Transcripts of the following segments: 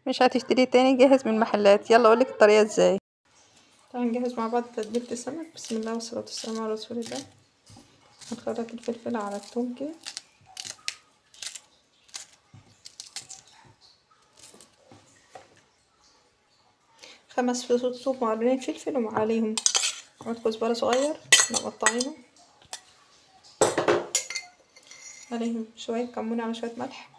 مش هتشتريه تاني، جاهز من المحلات. يلا اقولك الطريقه ازاي. تعالوا نجهز مع بعض تتبيله السمك. بسم الله والصلاه والسلام على رسول الله. هنخرط الفلفل على الثوم كده، خمس فصوص ثوم وقرنين فلفل وعليهم عود كزبره صغير مقطعينه، عليهم شويه كمون على شويه ملح،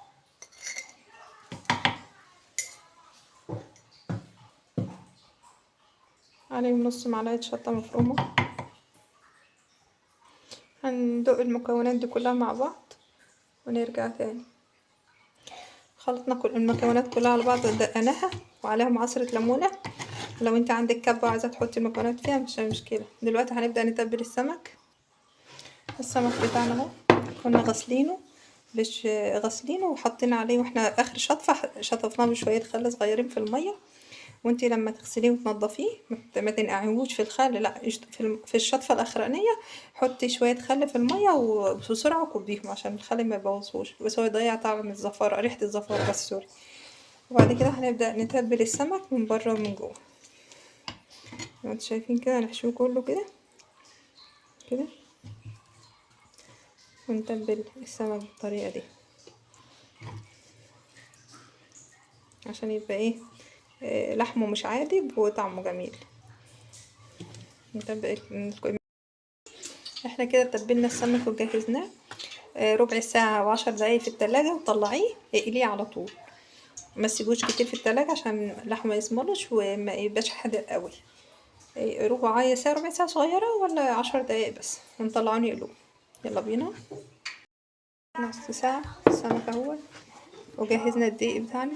عليهم نص معلقه شطه مفرومه. هندق المكونات دي كلها مع بعض ونرجع تاني. خلطنا كل المكونات كلها على بعض ودقناها، وعليهم عصرة ليمونة. لو انت عندك كبة وعايزة تحطي المكونات فيها مش مشكلة. دلوقتي هنبدأ نتبل السمك. السمك بتاعنا اهو كنا غسلينه، مش غسلينه وحطينا عليه، واحنا اخر شطفة شطفناه بشوية خل صغيرين في المية. وانتي لما تغسليه وتنضفيه ما تنقعيهوش في الخل، لا في الشطفه الاخرانيه حطي شويه خل في الميه وبسرعه وكبيهم عشان الخل ما يبوظهوش، بس هو يضيع طعم الزفاره، ريحه الزفاره بس، سوري. وبعد كده هنبدا نتبل السمك من بره ومن جوه. زي ما انتوا شايفين كده هنحشوه كله كده كده، ونتبل السمك بالطريقه دي عشان يبقى ايه، لحمه مش عادي وطعمه جميل. نتبل. احنا كده تبلنا السمك وجهزناه ربع ساعة و10 دقايق في التلاجة، وطلعيه اقليه على طول. ما تسيبوش كتير في التلاجة عشان اللحمة ما يسمرش وما يبقاش حادق قوي. ربع ساعة، ربع ساعة صغيرة ولا 10 دقايق بس، ونطلعه نقلوه. يلا بينا. نص ساعة السمك اهو، وجهزنا الدقيق بتاعنا.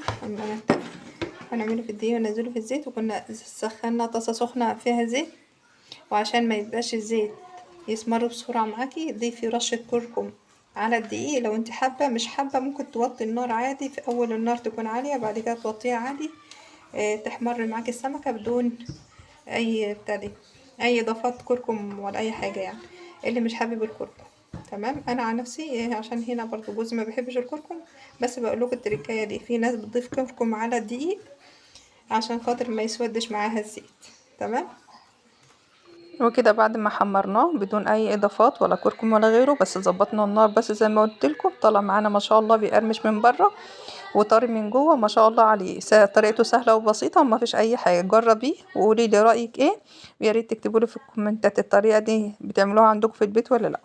هنعمله في الدقيق وننزله في الزيت، وكنا سخنا طاسة سخنة فيها زيت. وعشان ما يبقاش الزيت يسمر بسرعة معاكي، ضيفي رشة كركم على الدقيق. لو انت حابة، مش حابة ممكن توطي النار عادي، في اول النار تكون عالية، بعد كده توطيها عادي. تحمر معاكي السمكة بدون اي بتاع اي اضافات كركم ولا اي حاجة يعني، اللي مش حابب الكركم. تمام. انا عن نفسي عشان هنا برضو جوزي ما بيحبش الكركم، بس بقول لكم التركايه دي، في ناس بتضيف كركم على الدقيق عشان خاطر ما يسودش معاها الزيت. تمام. وكده بعد ما حمرناه بدون اي اضافات ولا كركم ولا غيره، بس ظبطنا النار بس زي ما قلت لكم، طلع معانا ما شاء الله بيقرمش من بره وطري من جوه ما شاء الله عليه. طريقته سهله وبسيطه وما فيش اي حاجه. جربيه وقولي لي رايك ايه، ويا ريت تكتبوا لي في الكومنتات الطريقه دي بتعملوها عندكم في البيت ولا لا.